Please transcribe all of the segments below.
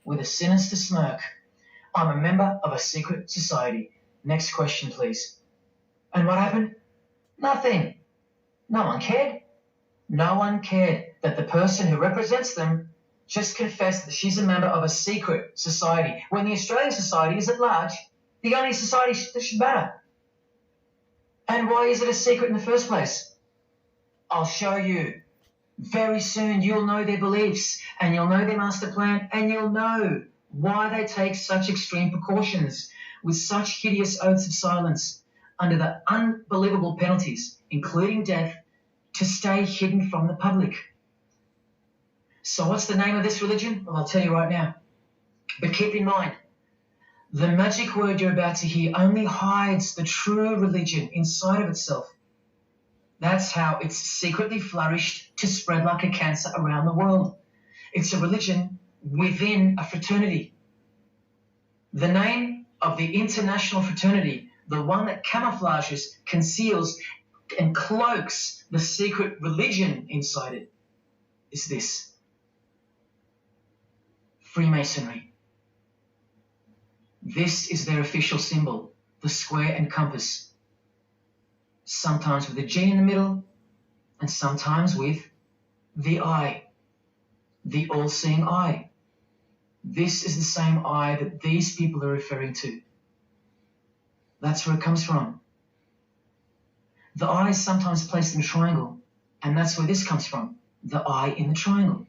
with a sinister smirk. I'm a member of a secret society. Next question, please. And what happened? Nothing. No one cared. No one cared that the person who represents them just confessed that she's a member of a secret society, when the Australian society is at large the only society that should matter. And why is it a secret in the first place? I'll show you. Very soon you'll know their beliefs, and you'll know their master plan, and you'll know why they take such extreme precautions with such hideous oaths of silence under the unbelievable penalties, including death, to stay hidden from the public. So what's the name of this religion? Well, I'll tell you right now. But keep in mind, the magic word you're about to hear only hides the true religion inside of itself. That's how it's secretly flourished to spread like a cancer around the world. It's a religion within a fraternity. The name of the international fraternity, the one that camouflages, conceals, and cloaks the secret religion inside it, is this: Freemasonry. This is their official symbol, the square and compass, sometimes with a G in the middle, and sometimes with the eye, the all-seeing eye. This is the same eye that these people are referring to. That's where it comes from. The eye is sometimes placed in a triangle, and that's where this comes from, the eye in the triangle.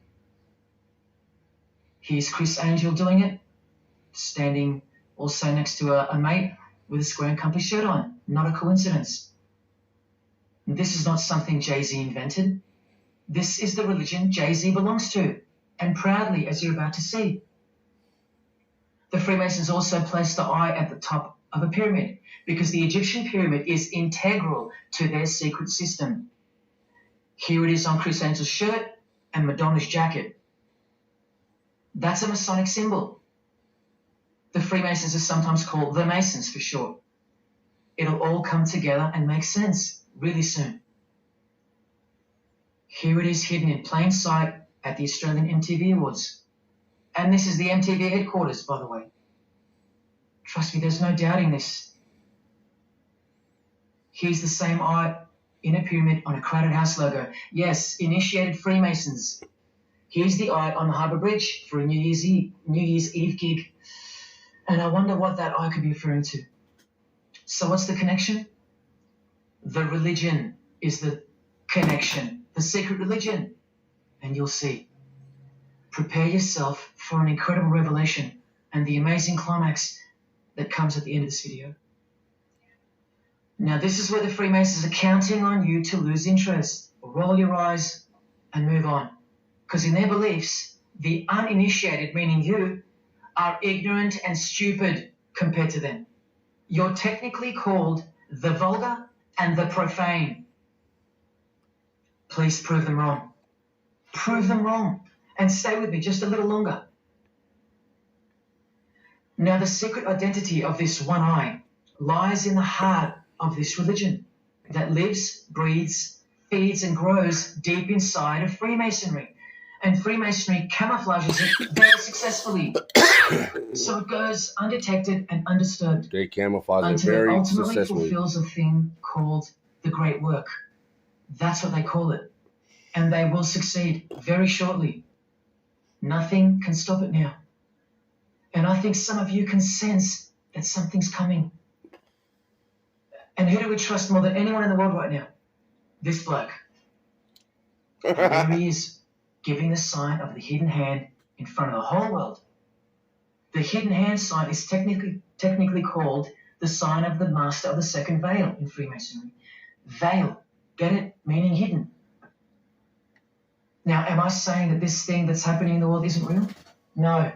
Here's Chris Angel doing it, standing also next to a mate with a square and compass shirt on. Not a coincidence. This is not something Jay-Z invented. This is the religion Jay-Z belongs to, and proudly, as you're about to see. The Freemasons also placed the eye at the top of a pyramid, because the Egyptian pyramid is integral to their secret system. Here it is on Chris Angel's shirt and Madonna's jacket. That's a Masonic symbol. The Freemasons are sometimes called the Masons for short. It'll all come together and make sense really soon. Here it is hidden in plain sight at the Australian MTV Awards. And this is the MTV headquarters, by the way. Trust me, there's no doubting this. Here's the same eye in a pyramid on a crowded house logo. Yes, initiated Freemasons. Here's the eye on the Harbour Bridge for a New Year's Eve gig. And I wonder what that eye could be referring to. So what's the connection? The religion is the connection, the secret religion. And you'll see. Prepare yourself for an incredible revelation and the amazing climax that comes at the end of this video. Now, this is where the Freemasons are counting on you to lose interest. Roll your eyes and move on. Because in their beliefs, the uninitiated, meaning you, are ignorant and stupid compared to them. You're technically called the vulgar and the profane. Please prove them wrong. Prove them wrong. And stay with me just a little longer. Now, the secret identity of this one eye lies in the heart of this religion that lives, breathes, feeds, and grows deep inside of Freemasonry. And Freemasonry camouflages it very successfully. So it goes undetected and undisturbed. They camouflage it until very it ultimately successfully. fulfills a thing called the great work. That's what they call it. And they will succeed very shortly. Nothing can stop it now. And I think some of you can sense that something's coming. And who do we trust more than anyone in the world right now? This bloke. And there he is, giving the sign of the hidden hand in front of the whole world. The hidden hand sign is technically called the sign of the master of the second veil in Freemasonry. Veil, get it? Meaning hidden. Now, am I saying that this thing that's happening in the world isn't real? No.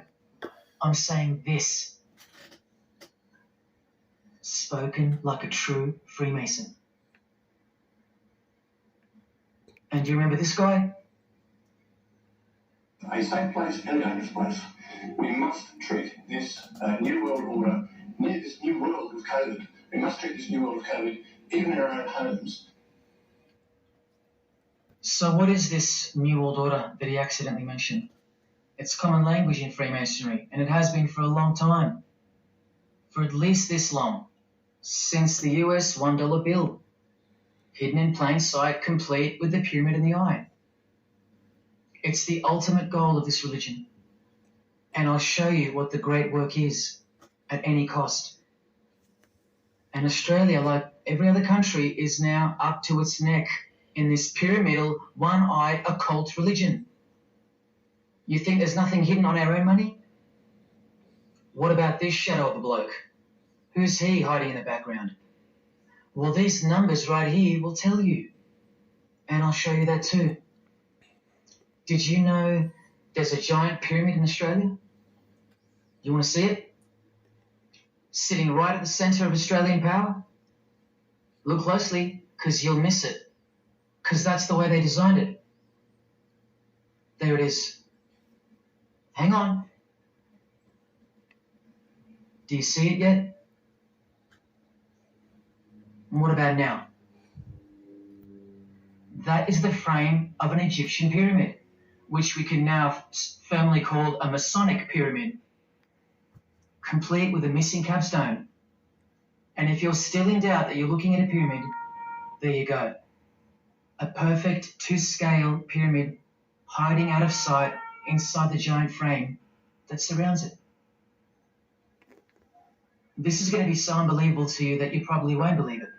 I'm saying this. Spoken like a true Freemason. And do you remember this guy? A safe place and a dangerous place. We must treat this new world order, this new world of COVID, we must treat this new world of COVID even in our own homes. So what is this new world order that he accidentally mentioned? It's common language in Freemasonry, and it has been for a long time. For at least this long, since the US $1 bill, hidden in plain sight, complete with the pyramid in the eye. It's the ultimate goal of this religion, and I'll show you what the great work is at any cost. And Australia, like every other country, is now up to its neck in this pyramidal, one-eyed, occult religion. You think there's nothing hidden on our own money? What about this shadow of a bloke? Who's he hiding in the background? Well, these numbers right here will tell you. And I'll show you that too. Did you know there's a giant pyramid in Australia? You want to see it? Sitting right at the centre of Australian power? Look closely, because you'll miss it. Because that's the way they designed it. There it is. Hang on. Do you see it yet? What about now? That is the frame of an Egyptian pyramid, which we can now firmly call a Masonic pyramid, complete with a missing capstone. And if you're still in doubt that you're looking at a pyramid, there you go. A perfect to-scale pyramid hiding out of sight inside the giant frame that surrounds it. This is going to be so unbelievable to you that you probably won't believe it.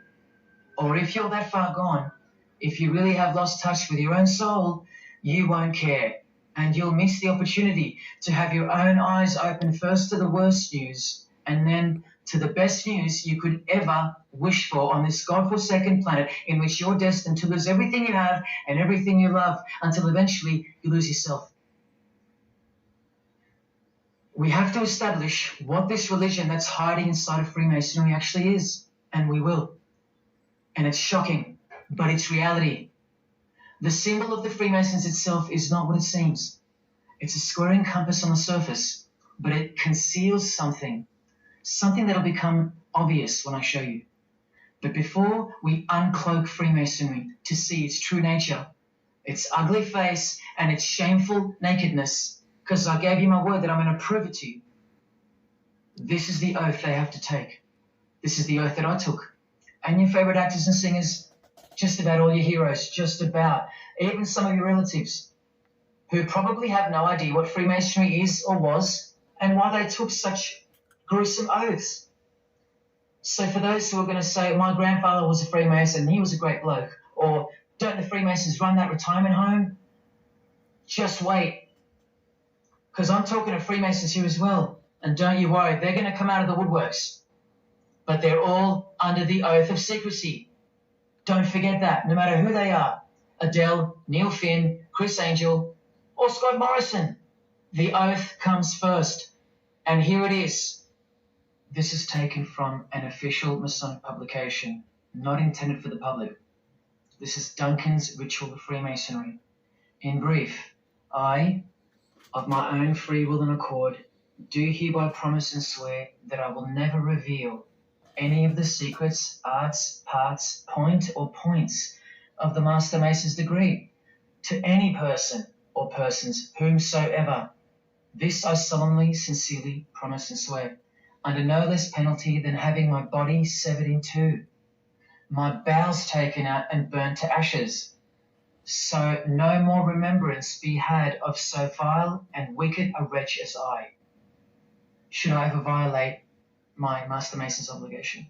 Or if you're that far gone, if you really have lost touch with your own soul, you won't care. And you'll miss the opportunity to have your own eyes open first to the worst news and then to the best news you could ever wish for on this God-forsaken planet in which you're destined to lose everything you have and everything you love until eventually you lose yourself. We have to establish what this religion that's hiding inside of Freemasonry actually is, and we will. And it's shocking, but it's reality. The symbol of the Freemasons itself is not what it seems. It's a squaring compass on the surface, but it conceals something that'll become obvious when I show you. But before we uncloak Freemasonry to see its true nature, its ugly face and its shameful nakedness, because I gave you my word that I'm going to prove it to you. This is the oath they have to take. This is the oath that I took. And your favorite actors and singers, just about all your heroes, just about, even some of your relatives, who probably have no idea what Freemasonry is or was, and why they took such gruesome oaths. So for those who are going to say, my grandfather was a Freemason, he was a great bloke, or don't the Freemasons run that retirement home? Just wait. Because I'm talking to Freemasons here as well, and don't you worry, they're going to come out of the woodworks. But they're all under the oath of secrecy. Don't forget that, no matter who they are, Adele, Neil Finn, Chris Angel, or Scott Morrison, the oath comes first. And here it is. This is taken from an official Masonic publication, not intended for the public. This is Duncan's Ritual of Freemasonry. In brief, I, of my own free will and accord, do hereby promise and swear that I will never reveal any of the secrets, arts, parts, point or points of the Master Mason's degree to any person or persons whomsoever. This I solemnly, sincerely promise and swear, under no less penalty than having my body severed in two, my bowels taken out and burnt to ashes, so no more remembrance be had of so vile and wicked a wretch as I, should I ever violate my Master Mason's obligation.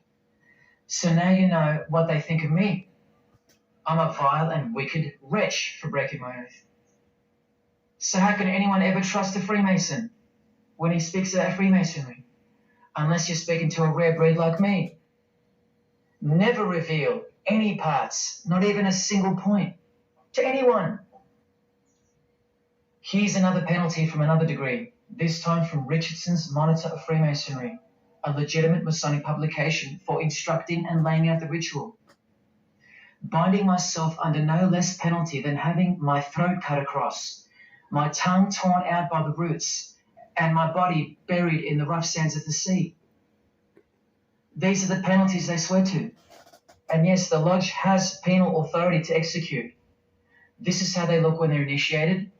So now you know what they think of me. I'm a vile and wicked wretch for breaking my oath. So how can anyone ever trust a Freemason when he speaks about Freemasonry? Unless you're speaking to a rare breed like me. Never reveal any parts, not even a single point, to anyone. Here's another penalty from another degree, this time from Richardson's Monitor of Freemasonry, a legitimate Masonic publication for instructing and laying out the ritual. Binding myself under no less penalty than having my throat cut across, my tongue torn out by the roots, and my body buried in the rough sands of the sea. These are the penalties they swear to. And yes, the lodge has penal authority to execute. This is how they look when they're initiated.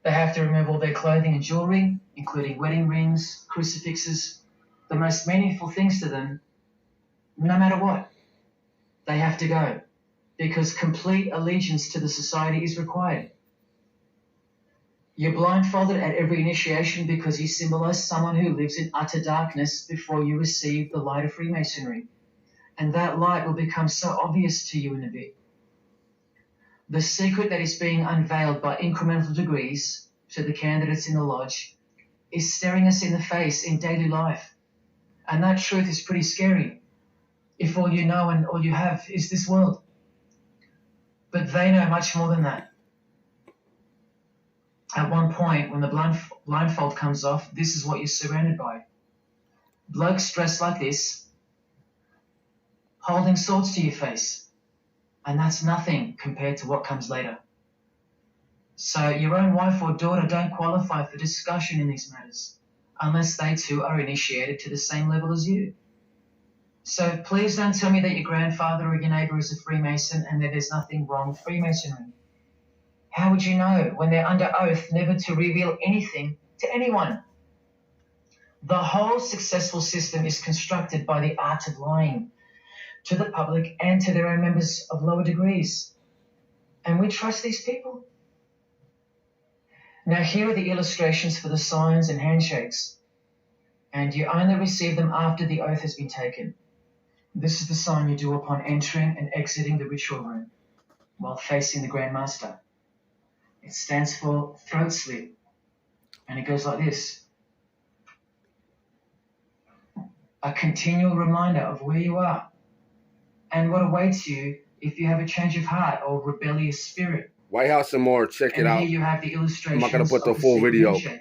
They have to remove all their clothing and jewelry, including wedding rings, crucifixes, the most meaningful things to them, no matter what. They have to go, because complete allegiance to the society is required. You're blindfolded at every initiation because you symbolize someone who lives in utter darkness before you receive the light of Freemasonry. And that light will become so obvious to you in a bit. The secret that is being unveiled by incremental degrees to the candidates in the lodge is staring us in the face in daily life. And that truth is pretty scary if all you know and all you have is this world. But they know much more than that. At one point, when the blindfold comes off, this is what you're surrounded by. Blokes dressed like this, holding swords to your face. And that's nothing compared to what comes later. So your own wife or daughter don't qualify for discussion in these matters, unless they too are initiated to the same level as you. So please don't tell me that your grandfather or your neighbour is a Freemason and that there's nothing wrong with Freemasonry. How would you know when they're under oath never to reveal anything to anyone? The whole successful system is constructed by the art of lying to the public and to their own members of lower degrees. And we trust these people. Now here are the illustrations for the signs and handshakes. And you only receive them after the oath has been taken. This is the sign you do upon entering and exiting the ritual room while facing the Grand Master. It stands for throat slit. And it goes like this. A continual reminder of where you are and what awaits you if you have a change of heart or rebellious spirit. White House and more. Check it out. And here you have the illustrations. I'm not going to put the full video.